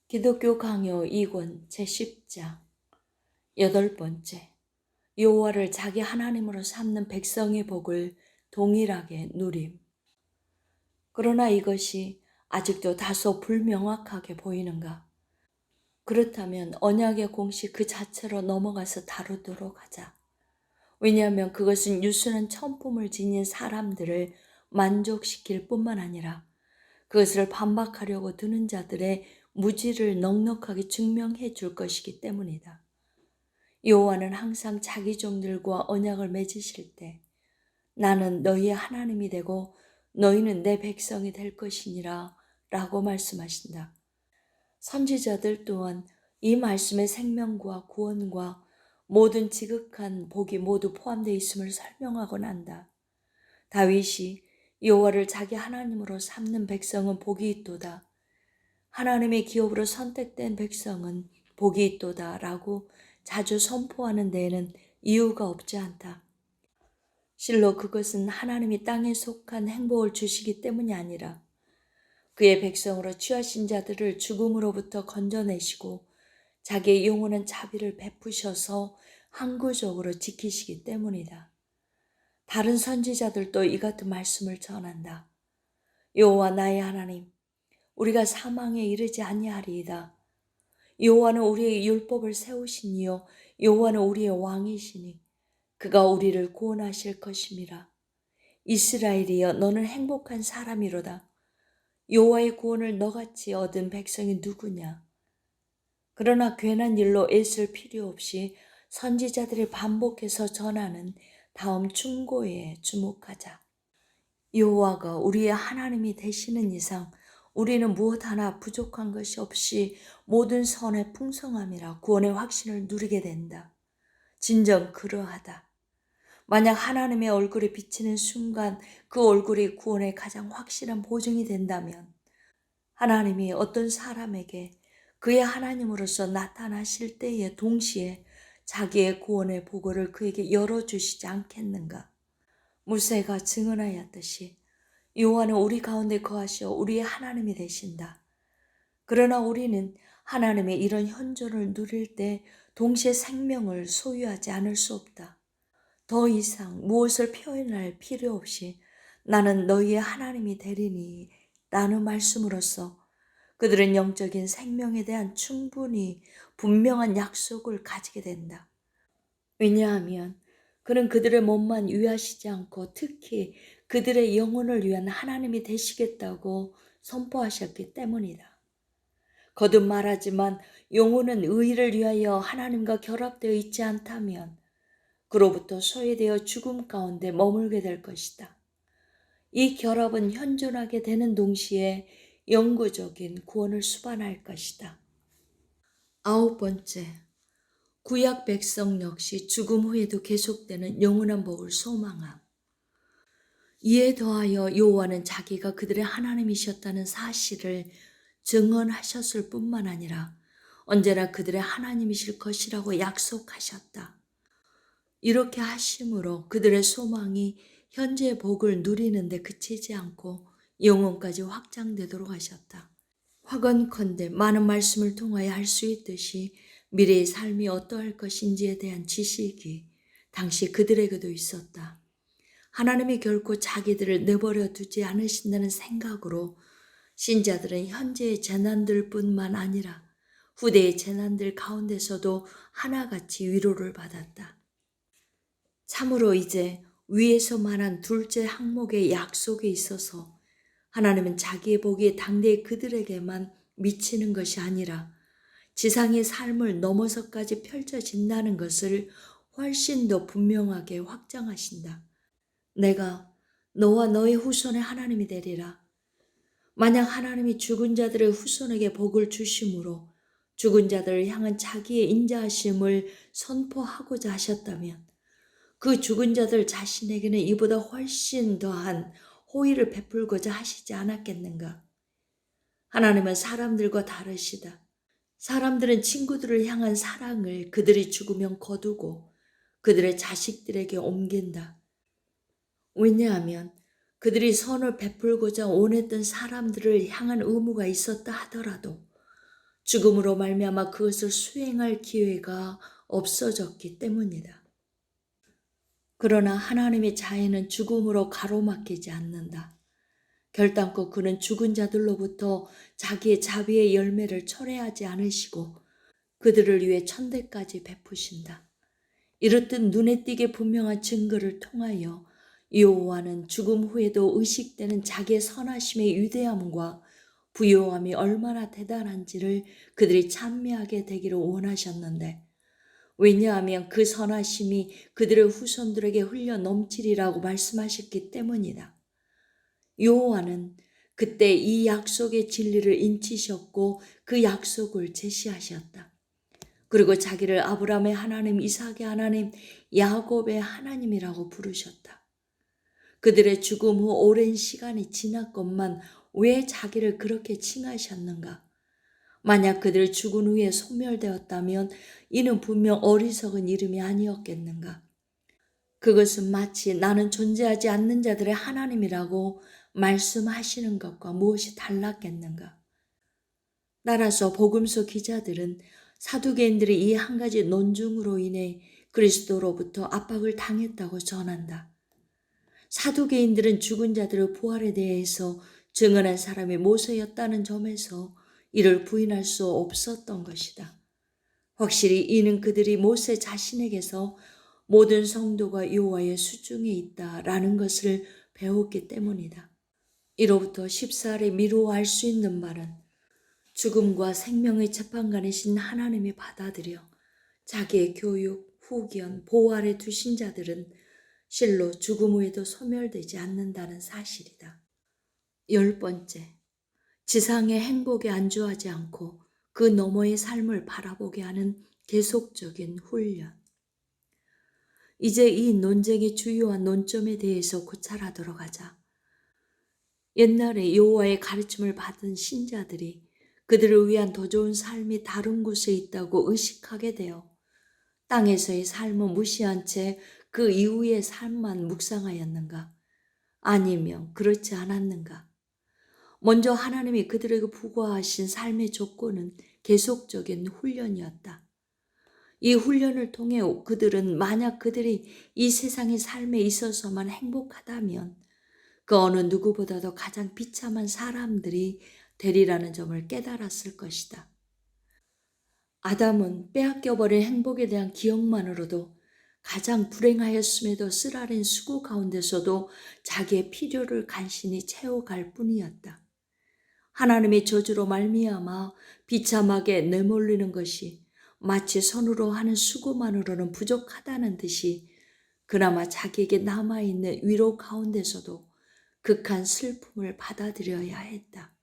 기독교 강요 2권 제10장 8번째, 여호와를 자기 하나님으로 삼는 백성의 복을 동일하게 누림. 그러나 이것이 아직도 다소 불명확하게 보이는가? 그렇다면 언약의 공식 그 자체로 넘어가서 다루도록 하자. 왜냐하면 그것은 유순한 천품을 지닌 사람들을 만족시킬 뿐만 아니라 그것을 반박하려고 드는 자들의 무지를 넉넉하게 증명해 줄 것이기 때문이다. 여호와는 항상 자기 종들과 언약을 맺으실 때 나는 너희의 하나님이 되고 너희는 내 백성이 될 것이니라 라고 말씀하신다. 선지자들 또한 이 말씀에 생명과 구원과 모든 지극한 복이 모두 포함되어 있음을 설명하곤 한다. 다윗이 여호와를 자기 하나님으로 삼는 백성은 복이 있도다. 하나님의 기업으로 선택된 백성은 복이 있도다 라고 자주 선포하는 데에는 이유가 없지 않다. 실로 그것은 하나님이 땅에 속한 행복을 주시기 때문이 아니라 그의 백성으로 취하신 자들을 죽음으로부터 건져내시고 자기의 영원한 자비를 베푸셔서 항구적으로 지키시기 때문이다. 다른 선지자들도 이 같은 말씀을 전한다. 여호와 나의 하나님, 우리가 사망에 이르지 아니하리이다. 여호와는 우리의 율법을 세우시니요 여호와는 우리의 왕이시니 그가 우리를 구원하실 것임이라. 이스라엘이여, 너는 행복한 사람이로다. 여호와의 구원을 너같이 얻은 백성이 누구냐? 그러나 괜한 일로 애쓸 필요 없이 선지자들이 반복해서 전하는 다음 충고에 주목하자. 여호와가 우리의 하나님이 되시는 이상 우리는 무엇 하나 부족한 것이 없이 모든 선의 풍성함이라 구원의 확신을 누리게 된다. 진정 그러하다. 만약 하나님의 얼굴이 비치는 순간 그 얼굴이 구원의 가장 확실한 보증이 된다면 하나님이 어떤 사람에게 그의 하나님으로서 나타나실 때에 동시에 자기의 구원의 보고를 그에게 열어주시지 않겠는가? 모세가 증언하였듯이 여호와는 우리 가운데 거하시어 우리의 하나님이 되신다. 그러나 우리는 하나님의 이런 현존을 누릴 때 동시에 생명을 소유하지 않을 수 없다. 더 이상 무엇을 표현할 필요 없이 나는 너희의 하나님이 되리니 라는 말씀으로써 그들은 영적인 생명에 대한 충분히 분명한 약속을 가지게 된다. 왜냐하면 그는 그들의 몸만 위하시지 않고 특히 그들의 영혼을 위한 하나님이 되시겠다고 선포하셨기 때문이다. 거듭 말하지만 영혼은 의를 위하여 하나님과 결합되어 있지 않다면 그로부터 소외되어 죽음 가운데 머물게 될 것이다. 이 결합은 현존하게 되는 동시에 영구적인 구원을 수반할 것이다. 9번째, 구약 백성 역시 죽음 후에도 계속되는 영원한 복을 소망함. 이에 더하여 여호와는 자기가 그들의 하나님이셨다는 사실을 증언하셨을 뿐만 아니라 언제나 그들의 하나님이실 것이라고 약속하셨다. 이렇게 하심으로 그들의 소망이 현재의 복을 누리는 데 그치지 않고 영원까지 확장되도록 하셨다. 확언컨대 많은 말씀을 통하여 할 수 있듯이 미래의 삶이 어떠할 것인지에 대한 지식이 당시 그들에게도 있었다. 하나님이 결코 자기들을 내버려 두지 않으신다는 생각으로 신자들은 현재의 재난들 뿐만 아니라 후대의 재난들 가운데서도 하나같이 위로를 받았다. 참으로 이제 위에서 말한 둘째 항목의 약속에 있어서 하나님은 자기의 복이 당대의 그들에게만 미치는 것이 아니라 지상의 삶을 넘어서까지 펼쳐진다는 것을 훨씬 더 분명하게 확장하신다. 내가 너와 너의 후손의 하나님이 되리라. 만약 하나님이 죽은 자들의 후손에게 복을 주심으로 죽은 자들을 향한 자기의 인자하심을 선포하고자 하셨다면 그 죽은 자들 자신에게는 이보다 훨씬 더한 호의를 베풀고자 하시지 않았겠는가? 하나님은 사람들과 다르시다. 사람들은 친구들을 향한 사랑을 그들이 죽으면 거두고 그들의 자식들에게 옮긴다. 왜냐하면 그들이 선을 베풀고자 원했던 사람들을 향한 의무가 있었다 하더라도 죽음으로 말미암아 그것을 수행할 기회가 없어졌기 때문이다. 그러나 하나님의 자애는 죽음으로 가로막히지 않는다. 결단코 그는 죽은 자들로부터 자기의 자비의 열매를 철회하지 않으시고 그들을 위해 천대까지 베푸신다. 이렇듯 눈에 띄게 분명한 증거를 통하여 여호와는 죽음 후에도 의식되는 자기의 선하심의 위대함과 부요함이 얼마나 대단한지를 그들이 찬미하게 되기를 원하셨는데, 왜냐하면 그 선하심이 그들의 후손들에게 흘려 넘치리라고 말씀하셨기 때문이다. 여호와는 그때 이 약속의 진리를 인치셨고 그 약속을 제시하셨다. 그리고 자기를 아브라함의 하나님, 이삭의 하나님, 야곱의 하나님이라고 부르셨다. 그들의 죽음 후 오랜 시간이 지났건만 왜 자기를 그렇게 칭하셨는가? 만약 그들 죽은 후에 소멸되었다면 이는 분명 어리석은 이름이 아니었겠는가? 그것은 마치 나는 존재하지 않는 자들의 하나님이라고 말씀하시는 것과 무엇이 달랐겠는가? 따라서 복음서 기자들은 사두개인들이 이 한 가지 논증으로 인해 그리스도로부터 압박을 당했다고 전한다. 사두개인들은 죽은 자들의 부활에 대해서 증언한 사람이 모세였다는 점에서 이를 부인할 수 없었던 것이다. 확실히 이는 그들이 모세 자신에게서 모든 성도가 여호와의 수중에 있다라는 것을 배웠기 때문이다. 이로부터 십사일에 미루어 알 수 있는 말은 죽음과 생명의 재판관이신 하나님이 받아들여 자기의 교육, 후견, 보호 아래 두신 자들은 실로 죽음 후에도 소멸되지 않는다는 사실이다. 10번째, 지상의 행복에 안주하지 않고 그 너머의 삶을 바라보게 하는 계속적인 훈련. 이제 이 논쟁의 주요한 논점에 대해서 고찰하도록 하자. 옛날에 여호와의 가르침을 받은 신자들이 그들을 위한 더 좋은 삶이 다른 곳에 있다고 의식하게 되어 땅에서의 삶을 무시한 채 그 이후의 삶만 묵상하였는가? 아니면 그렇지 않았는가? 먼저 하나님이 그들에게 부과하신 삶의 조건은 계속적인 훈련이었다. 이 훈련을 통해 그들은 만약 그들이 이 세상의 삶에 있어서만 행복하다면 그 어느 누구보다도 가장 비참한 사람들이 되리라는 점을 깨달았을 것이다. 아담은 빼앗겨버린 행복에 대한 기억만으로도 가장 불행하였음에도 쓰라린 수고 가운데서도 자기의 필요를 간신히 채워갈 뿐이었다. 하나님의 저주로 말미암아 비참하게 내몰리는 것이 마치 손으로 하는 수고만으로는 부족하다는 듯이 그나마 자기에게 남아있는 위로 가운데서도 극한 슬픔을 받아들여야 했다.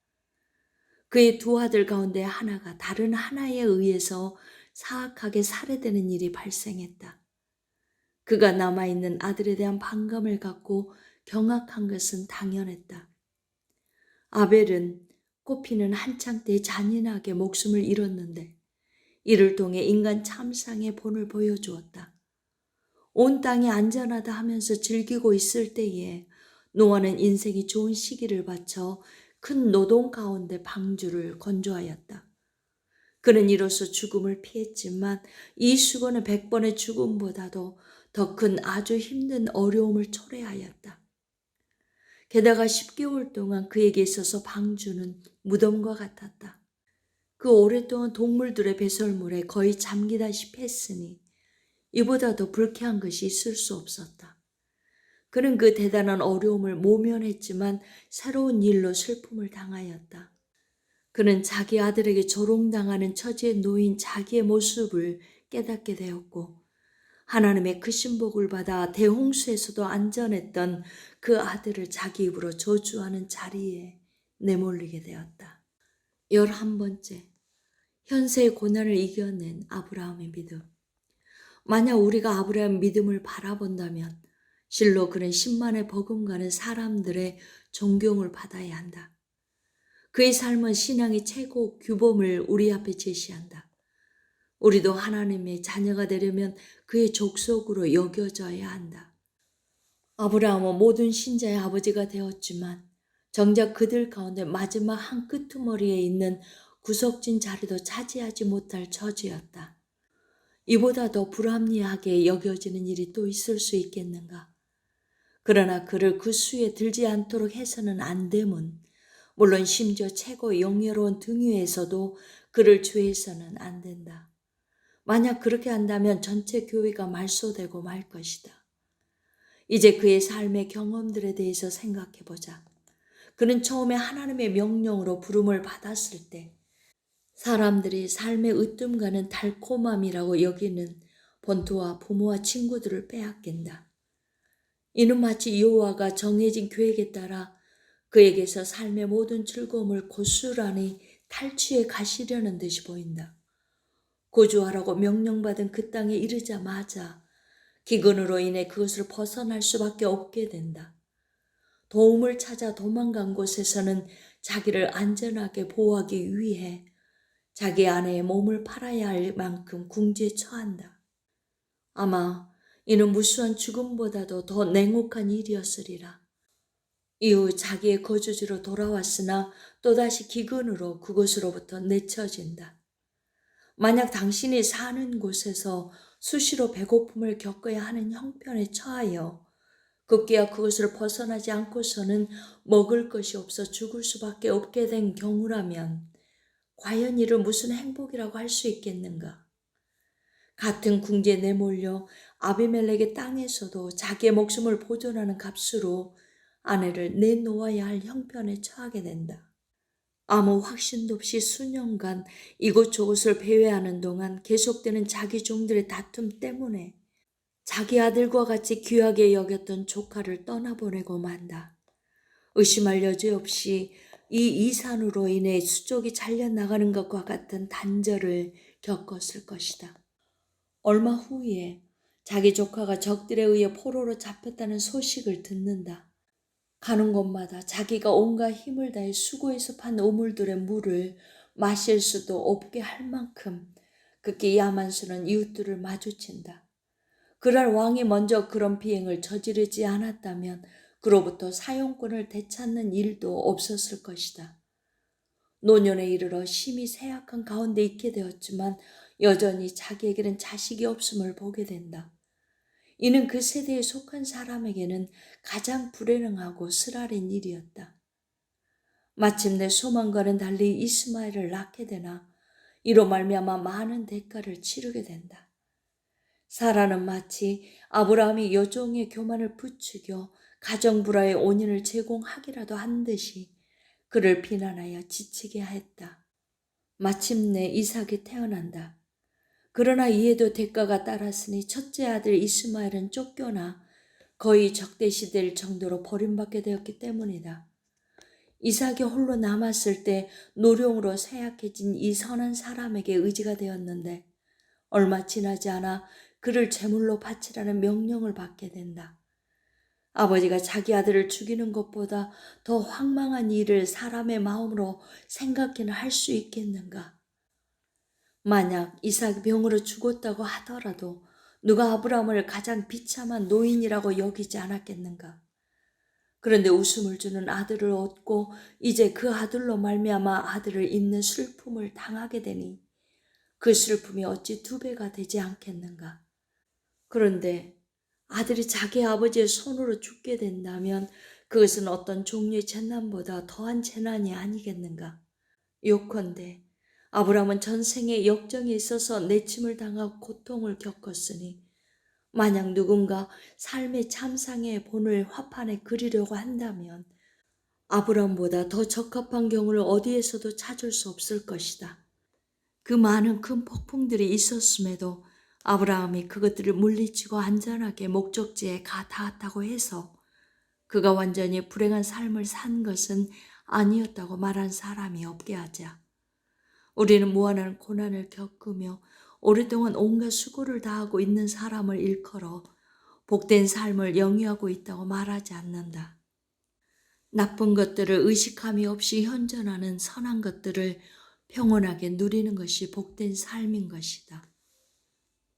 그의 두 아들 가운데 하나가 다른 하나에 의해서 사악하게 살해되는 일이 발생했다. 그가 남아있는 아들에 대한 반감을 갖고 경악한 것은 당연했다. 아벨은 꽃피는 한창 때 잔인하게 목숨을 잃었는데 이를 통해 인간 참상의 본을 보여주었다. 온 땅이 안전하다 하면서 즐기고 있을 때에 노아는 인생이 좋은 시기를 바쳐 큰 노동 가운데 방주를 건조하였다. 그는 이로써 죽음을 피했지만 이 수고는 100번의 죽음보다도 더 큰 아주 힘든 어려움을 초래하였다. 게다가 10개월 동안 그에게 있어서 방주는 무덤과 같았다. 그 오랫동안 동물들의 배설물에 거의 잠기다시피 했으니 이보다 더 불쾌한 것이 있을 수 없었다. 그는 그 대단한 어려움을 모면했지만 새로운 일로 슬픔을 당하였다. 그는 자기 아들에게 조롱당하는 처지에 놓인 자기의 모습을 깨닫게 되었고 하나님의 크신 복을 받아 대홍수에서도 안전했던 그 아들을 자기 입으로 저주하는 자리에 내몰리게 되었다. 11번째, 현세의 고난을 이겨낸 아브라함의 믿음. 만약 우리가 아브라함의 믿음을 바라본다면 실로 그는 10만의 버금가는 사람들의 존경을 받아야 한다. 그의 삶은 신앙의 최고 규범을 우리 앞에 제시한다. 우리도 하나님의 자녀가 되려면 그의 족속으로 여겨져야 한다. 아브라함은 모든 신자의 아버지가 되었지만 정작 그들 가운데 마지막 한 끄트머리에 있는 구석진 자리도 차지하지 못할 처지였다. 이보다 더 불합리하게 여겨지는 일이 또 있을 수 있겠는가? 그러나 그를 그 수에 들지 않도록 해서는 안 됨은 물론 심지어 최고 영예로운 등위에서도 그를 죄해서는 안 된다. 만약 그렇게 한다면 전체 교회가 말소되고 말 것이다. 이제 그의 삶의 경험들에 대해서 생각해보자. 그는 처음에 하나님의 명령으로 부름을 받았을 때 사람들이 삶의 으뜸가는 달콤함이라고 여기는 본토와 부모와 친구들을 빼앗긴다. 이는 마치 여호와가 정해진 계획에 따라 그에게서 삶의 모든 즐거움을 고스란히 탈취해 가시려는 듯이 보인다. 거주하라고 명령받은 그 땅에 이르자마자 기근으로 인해 그것을 벗어날 수밖에 없게 된다. 도움을 찾아 도망간 곳에서는 자기를 안전하게 보호하기 위해 자기 아내의 몸을 팔아야 할 만큼 궁지에 처한다. 아마 이는 무수한 죽음보다도 더 냉혹한 일이었으리라. 이후 자기의 거주지로 돌아왔으나 또다시 기근으로 그곳으로부터 내쳐진다. 만약 당신이 사는 곳에서 수시로 배고픔을 겪어야 하는 형편에 처하여 급기야 그것을 벗어나지 않고서는 먹을 것이 없어 죽을 수밖에 없게 된 경우라면 과연 이를 무슨 행복이라고 할 수 있겠는가? 같은 궁지에 내몰려 아비멜렉의 땅에서도 자기의 목숨을 보존하는 값으로 아내를 내놓아야 할 형편에 처하게 된다. 아무 확신도 없이 수년간 이곳저곳을 배회하는 동안 계속되는 자기 종들의 다툼 때문에 자기 아들과 같이 귀하게 여겼던 조카를 떠나보내고 만다. 의심할 여지 없이 이 이산으로 인해 수족이 잘려나가는 것과 같은 단절을 겪었을 것이다. 얼마 후에 자기 조카가 적들에 의해 포로로 잡혔다는 소식을 듣는다. 가는 곳마다 자기가 온갖 힘을 다해 수고해서 판 우물들의 물을 마실 수도 없게 할 만큼 극히 야만스러운 이웃들을 마주친다. 그날 왕이 먼저 그런 비행을 저지르지 않았다면 그로부터 사용권을 되찾는 일도 없었을 것이다. 노년에 이르러 심히 쇠약한 가운데 있게 되었지만 여전히 자기에게는 자식이 없음을 보게 된다. 이는 그 세대에 속한 사람에게는 가장 불행하고 쓰라린 일이었다. 마침내 소망과는 달리 이스마엘을 낳게 되나 이로 말미암아 많은 대가를 치르게 된다. 사라는 마치 아브라함이 여종의 교만을 부추겨 가정불화의 원인을 제공하기라도 한 듯이 그를 비난하여 지치게 했다. 마침내 이삭이 태어난다. 그러나 이에도 대가가 따랐으니 첫째 아들 이스마엘은 쫓겨나 거의 적대시될 정도로 버림받게 되었기 때문이다. 이삭이 홀로 남았을 때 노령으로 쇠약해진 이 선한 사람에게 의지가 되었는데 얼마 지나지 않아 그를 제물로 바치라는 명령을 받게 된다. 아버지가 자기 아들을 죽이는 것보다 더 황망한 일을 사람의 마음으로 생각해는 할 수 있겠는가? 만약 이삭이 병으로 죽었다고 하더라도 누가 아브라함을 가장 비참한 노인이라고 여기지 않았겠는가? 그런데 웃음을 주는 아들을 얻고 이제 그 아들로 말미암아 아들을 잊는 슬픔을 당하게 되니 그 슬픔이 어찌 2배가 되지 않겠는가? 그런데 아들이 자기 아버지의 손으로 죽게 된다면 그것은 어떤 종류의 재난보다 더한 재난이 아니겠는가? 요컨대 아브라함은 전생에 역정에 있어서 내침을 당하고 고통을 겪었으니 만약 누군가 삶의 참상의 본을 화판에 그리려고 한다면 아브라함보다 더 적합한 경우를 어디에서도 찾을 수 없을 것이다. 그 많은 큰 폭풍들이 있었음에도 아브라함이 그것들을 물리치고 안전하게 목적지에 가 닿았다고 해서 그가 완전히 불행한 삶을 산 것은 아니었다고 말한 사람이 없게 하자. 우리는 무한한 고난을 겪으며 오랫동안 온갖 수고를 다하고 있는 사람을 일컬어 복된 삶을 영위하고 있다고 말하지 않는다. 나쁜 것들을 의식함이 없이 현존하는 선한 것들을 평온하게 누리는 것이 복된 삶인 것이다.